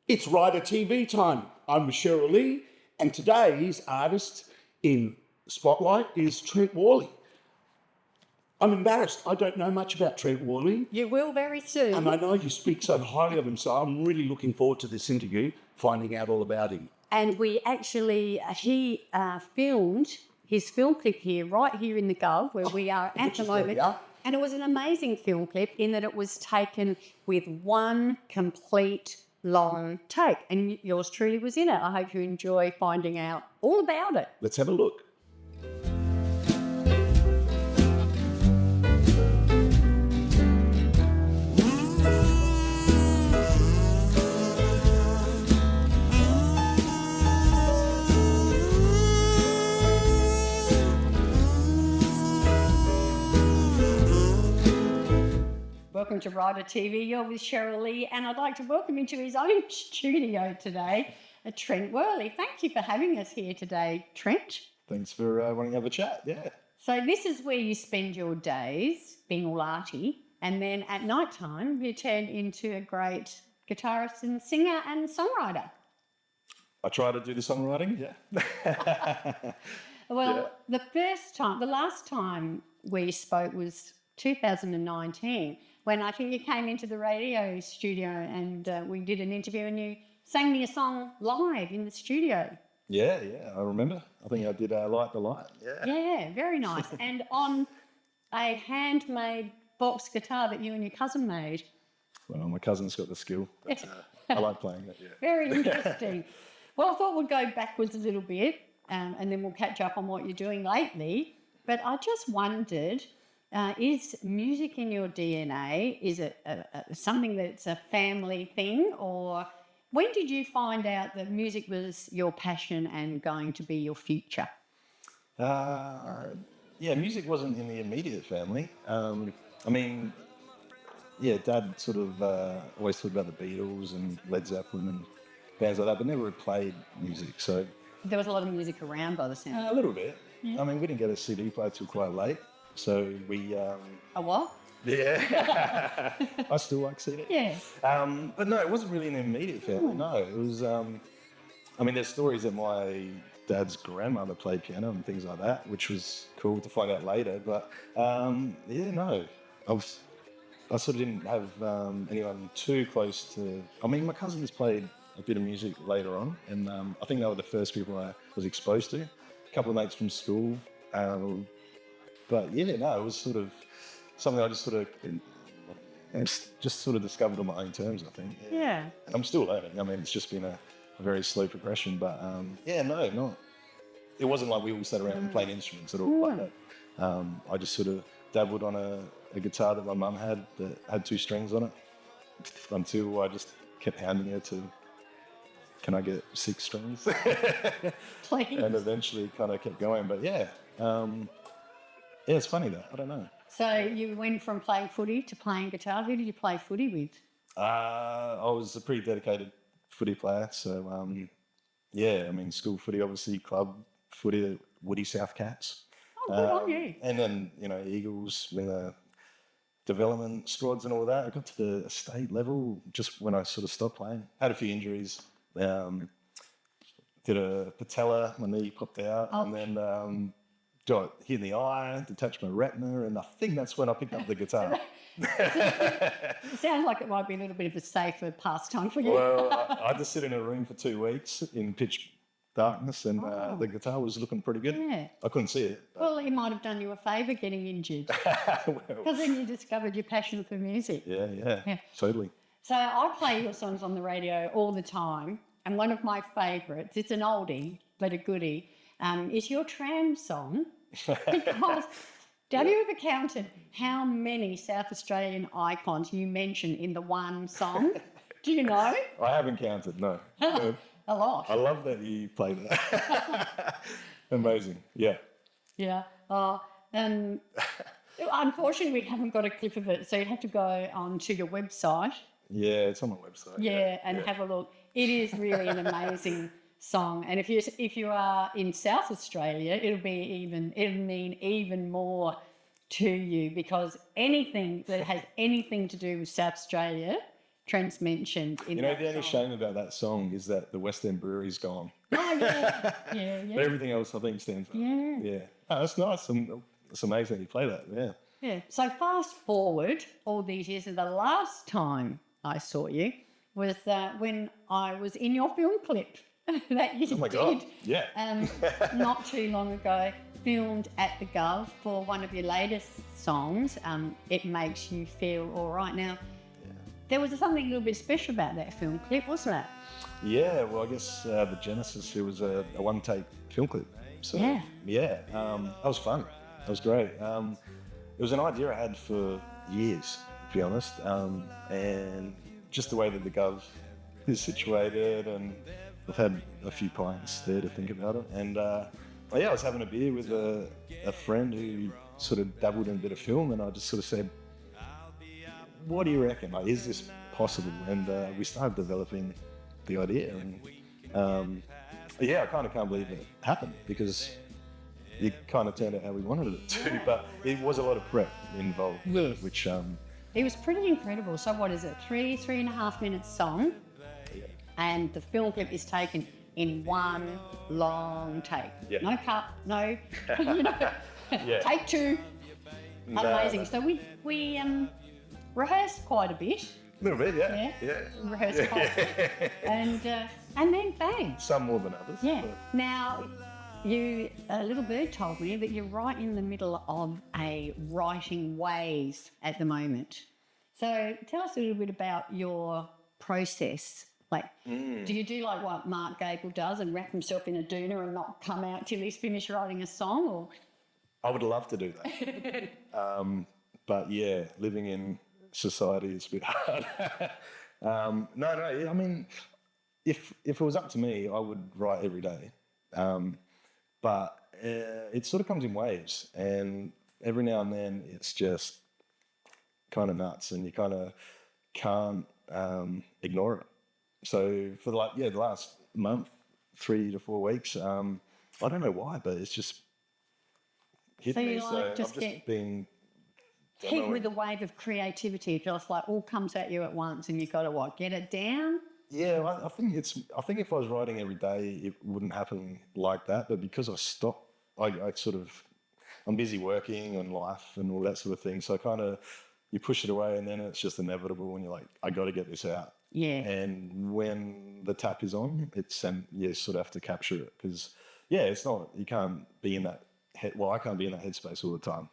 It's RiderTV time. I'm with Cheryl, and today's artist in Spotlight is Trent Worley. I'm embarrassed. I don't know much about Trent Worley. You will very soon. And I know you speak so highly of him, so I'm really looking forward to this interview, finding out all about him. And we actually, he filmed his film clip here, right here in the Gov, where we are at the moment. And it was an amazing film clip in that it was taken with one complete long take. And yours truly was in it. I hope you enjoy finding out all about it. Let's have a look. Welcome to RiderTV. You're with Cheryl Lee, and I'd like to welcome you to his own studio today, Trent Worley. Thank you for having us here today, Trent. Thanks for wanting to have a chat, yeah. So this is where you spend your days, being all arty, and then at night time you turn into a great guitarist and singer and songwriter. I try to do the songwriting, yeah. Well, the last time we spoke was 2019, when I think you came into the radio studio and we did an interview and you sang me a song live in the studio. Yeah, I remember. I think I did Light the Light, yeah. Yeah, very nice. And on a handmade box guitar that you and your cousin made. Well, my cousin's got the skill, but I like playing it, yeah. Very interesting. Well, I thought we'd go backwards a little bit and then we'll catch up on what you're doing lately. But I just wondered, is music in your DNA? Is it something that's a family thing? Or when did you find out that music was your passion and going to be your future? Yeah, music wasn't in the immediate family. Dad sort of always talked about the Beatles and Led Zeppelin and bands like that, but never played music. So there was a lot of music around by the sound. A little bit. Yeah. I mean, we didn't get a CD player till quite late. So we... A what? Yeah. I still like CD. Yeah. But no, it wasn't really an immediate family, no. It was... there's stories that my dad's grandmother played piano and things like that, which was cool to find out later. But, no. I sort of didn't have anyone too close to... my cousins played a bit of music later on, and I think they were the first people I was exposed to. A couple of mates from school... But yeah, no, it was sort of something I just sort of discovered on my own terms, I think. Yeah. And I'm still learning. It's just been a very slow progression, but it wasn't like we all sat around and played instruments at all like that. I just sort of dabbled on a guitar that my mum had that had 2 strings on it until I just kept hounding her to, can I get 6 strings? Please. And eventually kind of kept going, but yeah, it's funny though. I don't know. So you went from playing footy to playing guitar. Who did you play footy with? I was a pretty dedicated footy player. So, school footy, obviously, club footy at Woody South Cats. Oh, good on you. And then, Eagles with the development squads and all that. I got to the estate level just when I sort of stopped playing. Had a few injuries. Did a patella, my knee popped out, and then... got hit in the eye, detached my retina, and I think that's when I picked up the guitar. It sounds like it might be a little bit of a safer pastime for you. Well, I had to sit in a room for 2 weeks in pitch darkness, and the guitar was looking pretty good. Yeah. I couldn't see it. Well, it might have done you a favour getting injured. Because then you discovered your passion for music. Yeah, totally. So I play your songs on the radio all the time, and one of my favourites, it's an oldie, but a goodie, is your Tram song. Because have you ever counted how many South Australian icons you mention in the one song? Do you know? I haven't counted, no. A lot. I love that you play that. Amazing, yeah. Yeah. And unfortunately, we haven't got a clip of it, so you have to go onto your website. Yeah, it's on my website. Yeah, and have a look. It is really an amazing song, and if you are in South Australia, it'll mean even more to you, because anything that has anything to do with South Australia Trent's mentioned in You know, that the only song. shame about that song is that the West End Brewery's gone. Oh, yeah. But Yeah. everything else, I think, stands up. Yeah. Yeah. Oh, that's nice. It's amazing you play that. Yeah. Yeah. So fast forward all these years, and the last time I saw you was when I was in your film clip that you Oh my did. God. Yeah. Not too long ago, filmed at the Gov for one of your latest songs. It Makes You Feel All Right. Now, there was something a little bit special about that film clip, wasn't it? Yeah, well, I guess the Genesis, it was a one-take film clip. So, that was fun. That was great. It was an idea I had for years, to be honest, and just the way that the Gov is situated, and I've had a few pints there to think about it. And I was having a beer with a friend who sort of dabbled in a bit of film, and I just sort of said, what do you reckon? Like, is this possible? And we started developing the idea, and I kind of can't believe it happened, because it kind of turned out how we wanted it to, but it was a lot of prep involved. Yes. Which It was pretty incredible. So what is it? 3.5 minute song, and the film clip is taken in one long take. Yeah. No cut, no, Yeah. take two. No, Amazing. no. So we rehearsed quite a bit. A little bit, yeah. Rehearsed quite a bit. And then bang. Some more than others. Yeah. but- Now, a little bird told me that you're right in the middle of a writing waves at the moment. So tell us a little bit about your process. Like, do you do like what Mark Gable does and wrap himself in a doona and not come out till he's finished writing a song? Or I would love to do that. But yeah, living in society is a bit hard. No, I mean, if it was up to me, I would write every day. But it sort of comes in waves, and every now and then it's just kind of nuts, and you kind of can't ignore it. So for the last month, 3 to 4 weeks, I don't know why, but it's just hit So me. you, So like, I've just just get been hit with a wave of creativity, just like all comes at you at once, and you've got to get it down. Yeah, I think if I was writing every day, it wouldn't happen like that. But because I stopped, I'm busy working and life and all that sort of thing. So you push it away, and then it's just inevitable, and you're like, I got to get this out. Yeah. And when the tap is on, you sort of have to capture it, because it's not, you can't be in that I can't be in that headspace all the time,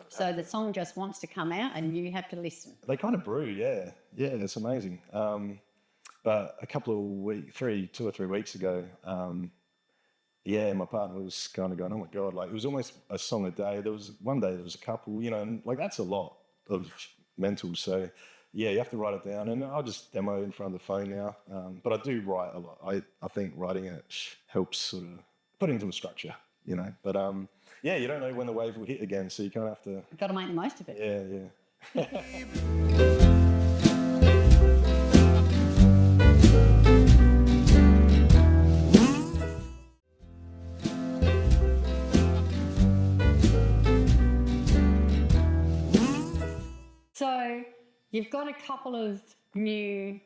So the song just wants to come out, and you have to listen. They kind of brew, yeah, it's amazing. But a couple of weeks, 2 or 3 weeks ago, my partner was kind of going, oh my God, like it was almost a song a day. One day there was a couple, and like that's a lot of mental. So you have to write it down, and I'll just demo in front of the phone now. But I do write a lot. I think writing it helps sort of put into a structure, But you don't know when the wave will hit again, so you kind of have to. You've got to make the most of it. Yeah. So you've got a couple of new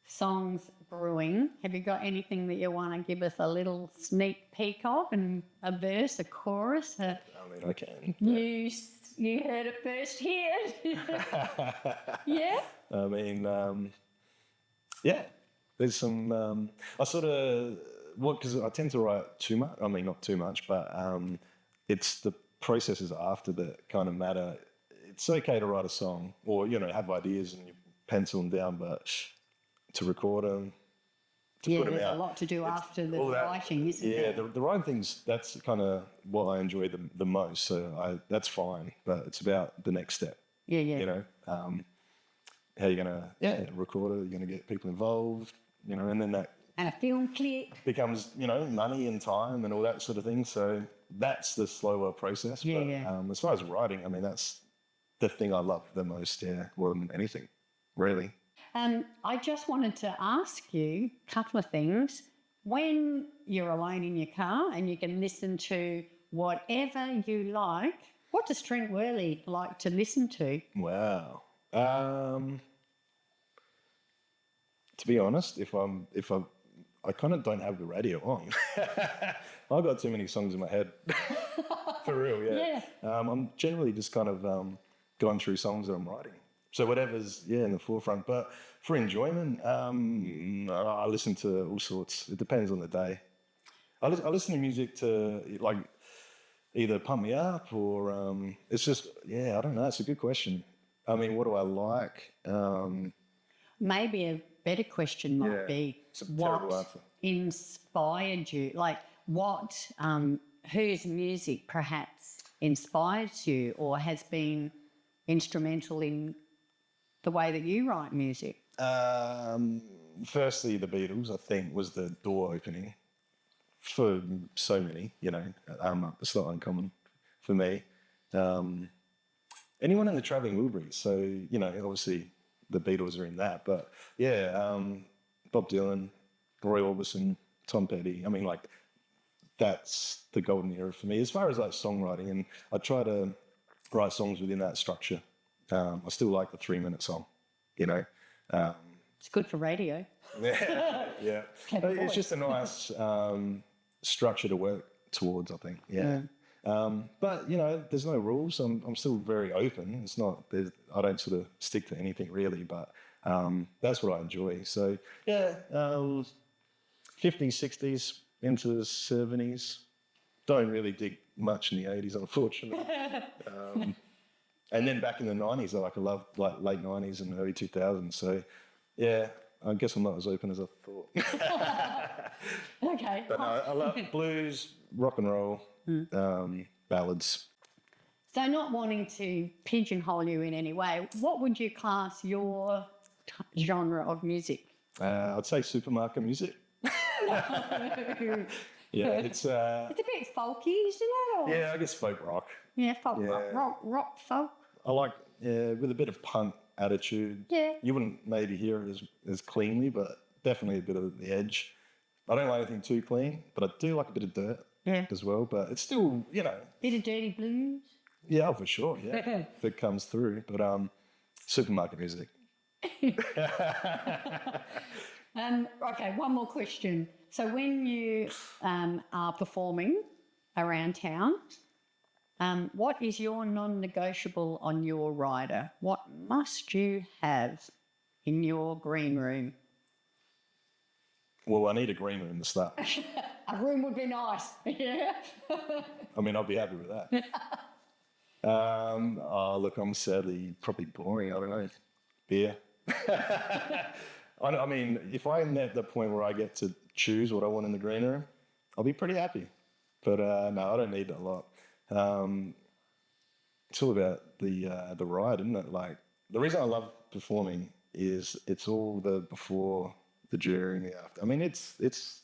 songs brewing. Have you got anything that you want to give us a little sneak peek of, and a verse, a chorus? I mean, I can. You heard it first here. Yeah? I mean, there's some, because I tend to write too much, I mean, not too much, but it's the processes after that kind of matter. It's okay to write a song or, have ideas and you pencil them down, but to record them, to put them there's out. a lot to do after the all that- writing, isn't Yeah, there? the writing things, that's kind of what I enjoy the most. So that's fine, but it's about the next step. Yeah. How you're going to record it, you're going to get people involved, and then that And a film clip. becomes, money and time and all that sort of thing. So that's the slower process. Yeah. As far as writing, I mean, that's the thing I love the most, more than anything, really. I just wanted to ask you a couple of things. When you're alone in your car and you can listen to whatever you like, what does Trent Worley like to listen to? Wow. To be honest, I kind of don't have the radio on. I've got too many songs in my head. For real, yeah. I'm generally just kind of going through songs that I'm writing. So whatever's in the forefront. But for enjoyment, I listen to all sorts. It depends on the day. I listen to music to like either pump me up or it's just I don't know. It's a good question. I mean, what do I like? Maybe a better question might be what inspired you? Like what, whose music perhaps inspires you or has been instrumental in the way that you write music? Firstly, the Beatles, I think, was the door opening for so many, it's not uncommon for me. Anyone in the Travelling Wilburys, so, obviously the Beatles are in that, but Bob Dylan, Roy Orbison, Tom Petty, I mean, like, that's the golden era for me. As far as like songwriting, and I try to write songs within that structure. I still like the 3-minute song, It's good for radio. Yeah. It's just a nice structure to work towards, I think. Yeah. But there's no rules. I'm still very open. It's not. I don't sort of stick to anything really, but that's what I enjoy. So 50s, 60s into the 70s. Don't really dig much in the 80s, unfortunately. And then back in the 90s, I loved like late 90s and early 2000s. So I guess I'm not as open as I thought. Okay. But no, I love blues, rock and roll, ballads. So not wanting to pigeonhole you in any way, what would you class your genre of music? I'd say supermarket music. It's a bit folky, isn't it? Or? Yeah, I guess folk rock. Yeah, folk rock folk. I like with a bit of punk attitude. Yeah. You wouldn't maybe hear it as cleanly, but definitely a bit of the edge. I don't like anything too clean, but I do like a bit of dirt as well. But it's still, Bit of dirty blues. Yeah, for sure. Yeah, if it comes through. But supermarket music. Okay, one more question. So when you are performing around town, what is your non-negotiable on your rider? What must you have in your green room? Well, I need a green room to start. A room would be nice, yeah. I mean, I'll be happy with that. Look, I'm sadly probably boring. I don't know. Beer. I mean, if I'm at the point where I get to choose what I want in the green room, I'll be pretty happy. But no, I don't need a lot. It's all about the ride, isn't it? Like, the reason I love performing is it's all the before, the during, the after. I mean, it's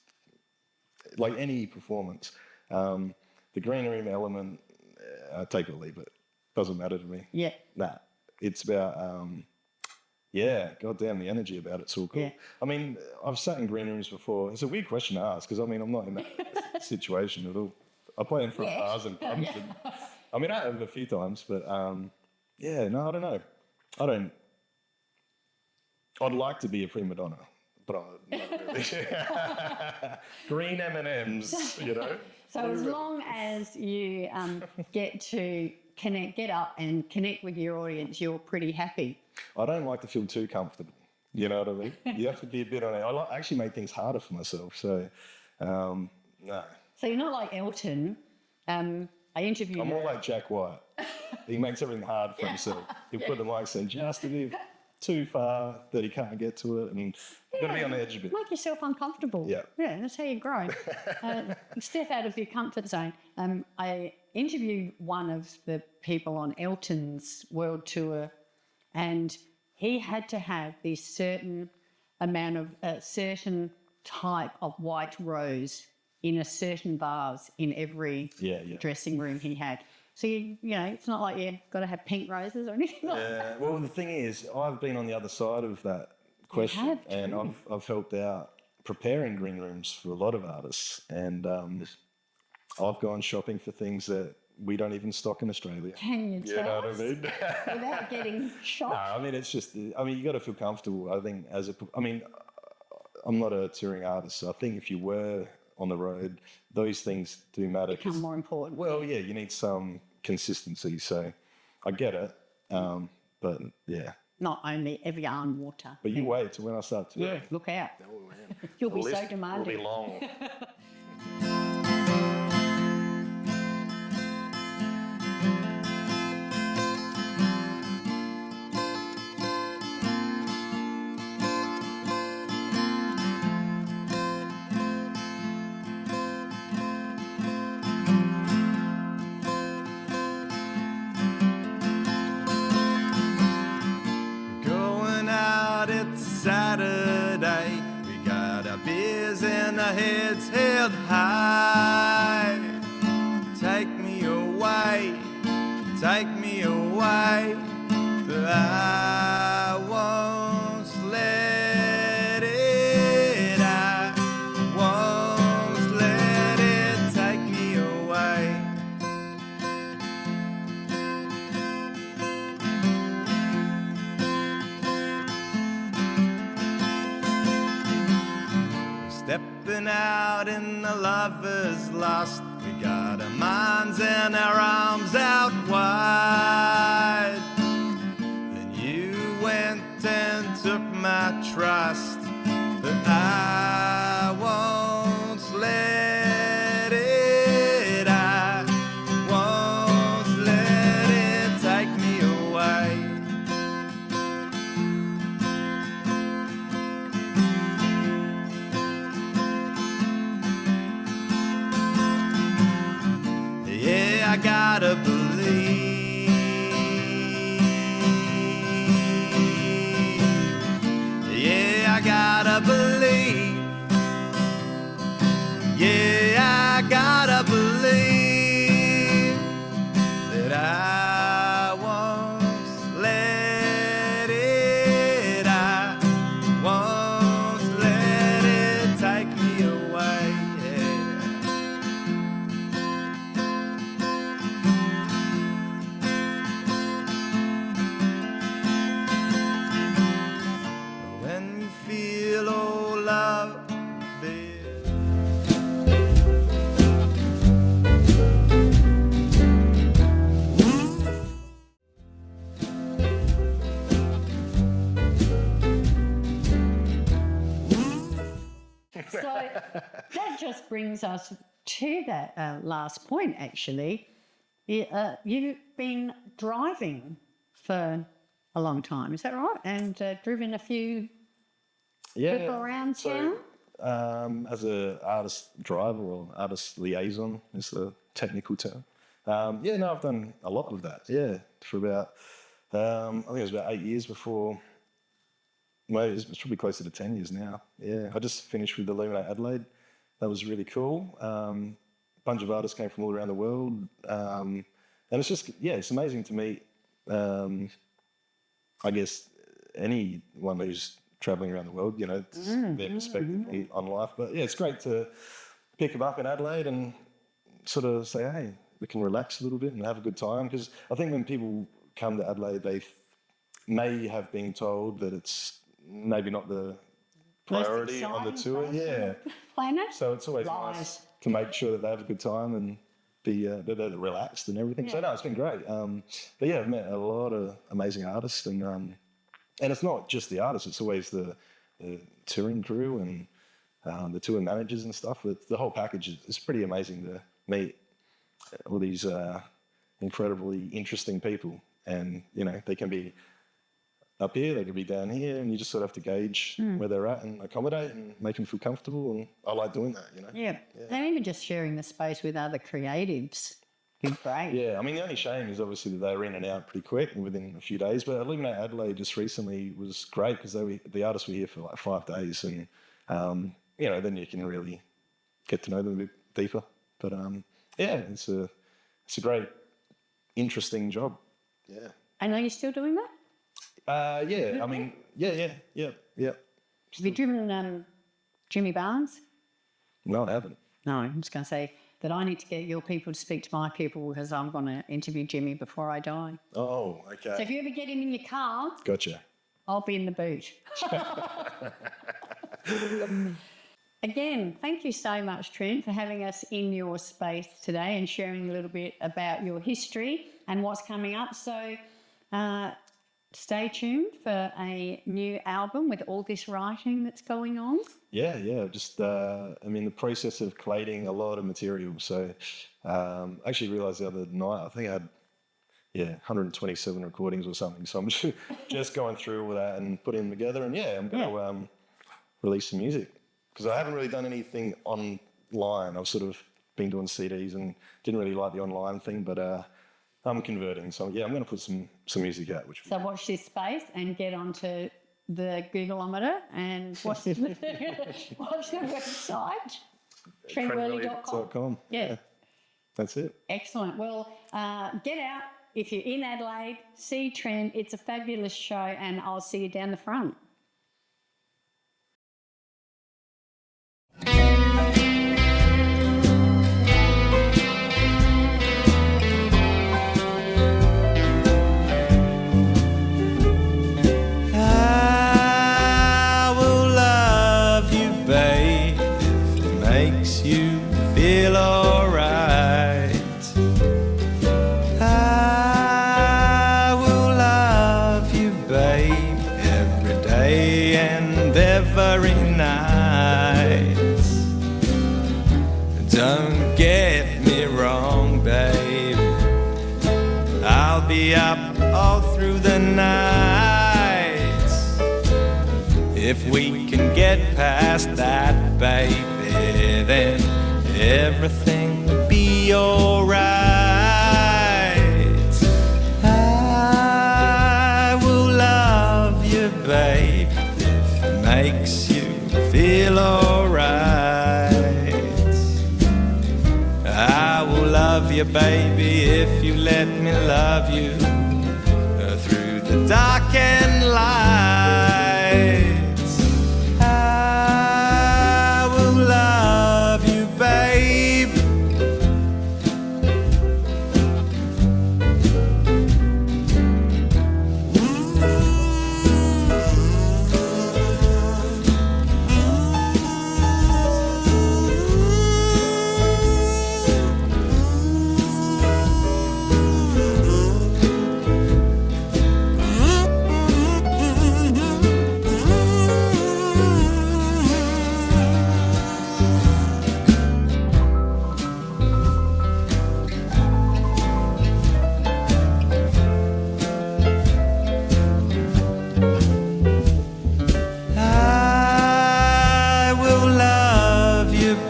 like any performance. The green room element, I take it or leave it. Doesn't matter to me. Yeah. Nah, it's about goddamn, the energy about it's all cool. Yeah. I mean, I've sat in green rooms before. It's a weird question to ask because I mean, I'm not in that situation at all. I play in front of bars and pubs. I mean, I have a few times, but no, I don't know. I'd like to be a prima donna, but I'm not really. Green M&Ms, So as long as you get to get up and connect with your audience, you're pretty happy. I don't like to feel too comfortable. You know what I mean? You have to be a bit on it. I actually make things harder for myself. So, no. So you're not like Elton. I interviewed. I'm more like Jack White. He makes everything hard for himself. He'll put the mics in just a bit too far that he can't get to it, and you've got to be on the edge a bit. Make yourself uncomfortable. Yeah, that's how you grow. Step out of your comfort zone. I interviewed one of the people on Elton's world tour, and he had to have this certain amount of a certain type of white rose in a certain vase in every dressing room he had. So, it's not like you've got to have pink roses or anything like that. Well, the thing is, I've been on the other side of that question, and I've helped out preparing green rooms for a lot of artists, and I've gone shopping for things that we don't even stock in Australia. Can you tell? You know what I mean? Without getting shocked? No, I mean, it's just, you got to feel comfortable, I think, I'm not a touring artist, so I think if you were on the road, those things do matter. Become more important. Well, yeah, you need some consistency, so I get it. But yeah. Not only every arm water. But you wait till when I start to. Yeah, look out. You'll be so demanding. Will be long. Going out, it's Saturday. We got our beers and our heads held high. Take me away, but I won't let it. I won't let it take me away. Stepping out in the lover's lust. We got our minds and our arms out wide. Then you went and took my trust, but I won't let it. I won't let it take me away. Yeah, I gotta believe. Yeah, I gotta believe. Yeah, I gotta believe that I won't let it. I won't let it take me away. Yeah. When you feel all love feel. So that just brings us to that last point, actually. You've been driving for a long time, is that right? And driven a few people around town? As a artist driver or artist liaison is the technical term. I've done a lot of that. Yeah, for about I think it was about 8 years before. Well, it's probably closer to 10 years now. Yeah, I just finished with Illuminate Adelaide. That was really cool. Bunch of artists came from all around the world, and it's just it's amazing to meet. I guess anyone who's traveling around the world, it's their perspective on life. But yeah, it's great to pick them up in Adelaide and sort of say, hey, we can relax a little bit and have a good time. Because I think when people come to Adelaide, they may have been told that it's maybe not the priority on the tour. Yeah. Planet? So it's always nice to make sure that they have a good time and be they're relaxed and everything. Yeah. So no, it's been great. But yeah, I've met a lot of amazing artists, and it's not just the artists; it's always the touring crew and the tour managers and stuff. The whole package is pretty amazing to meet all these incredibly interesting people, and they can be up here, they could be down here, and you just sort of have to gauge where they're at and accommodate and make them feel comfortable. And I like doing that, Yeah. And even just sharing the space with other creatives is great. Yeah, I mean, the only shame is obviously that they were in and out pretty quick and within a few days. But Illuminate Adelaide just recently was great because the artists were here for like 5 days, and then you can really get to know them a bit deeper. But it's a great, interesting job. Yeah. And are you still doing that? Yeah, I mean, yeah. Have you driven Jimmy Barnes? No, I haven't. No, I'm just going to say that I need to get your people to speak to my people because I'm going to interview Jimmy before I die. Oh, okay. So if you ever get him in your car, Gotcha. I'll be in the boot. Again, thank you so much, Trent, for having us in your space today and sharing a little bit about your history and what's coming up. So stay tuned for a new album with all this writing that's going on. Yeah. Just, I'm in the process of collating a lot of material. So I actually realised the other night, I think I had 127 recordings or something. So I'm just going through all that and putting them together. And I'm going to release some music because I haven't really done anything online. I've sort of been doing CDs and didn't really like the online thing, but I'm converting. So I'm going to put some music out. So watch this space and get onto the Googleometer and watch the website, trentworley.com. Yeah. That's it. Excellent. Well, get out. If you're in Adelaide, see Trent. It's a fabulous show, and I'll see you down the front. I will love you, babe, if it makes you feel alright. I will love you, babe, every day and every night. Don't get me wrong, babe, I'll be up all through the night. If we can get past that, baby, then everything will be alright. I will love you, babe, if it makes you feel alright. I will love you, baby, if you let me love you through the dark and light. I will love you, babe.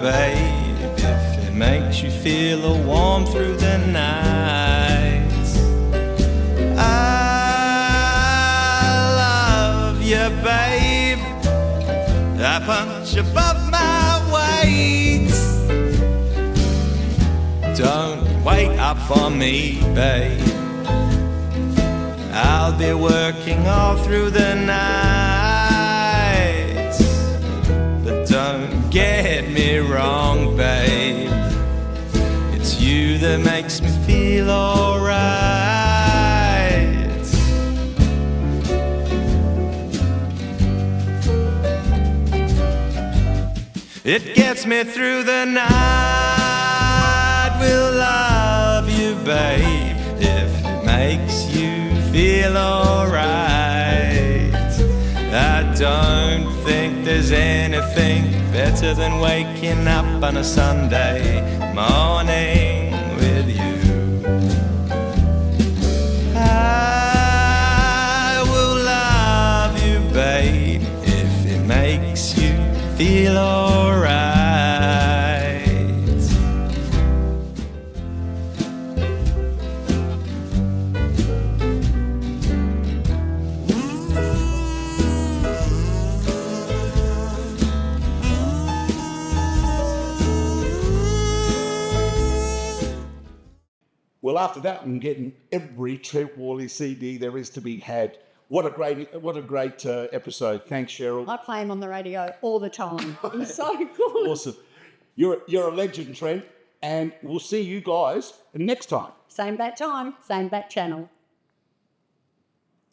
Babe, if it makes you feel warm through the nights. I love you, babe. I punch above my weight. Don't wait up for me, babe. I'll be working all through the night. But don't get me wrong, babe, it's you that makes me feel alright. It gets me through the night. We'll love you, babe, if it makes you feel alright. I don't think there's anything better than waking up on a Sunday morning with you. I will love you, babe, if it makes you feel alright. Well, after that, I'm getting every Trent Worley CD there is to be had. What a great episode. Thanks, Cheryl. I play him on the radio all the time. He's so good. Awesome. You're a legend, Trent, and we'll see you guys next time. Same bat time, same bat channel.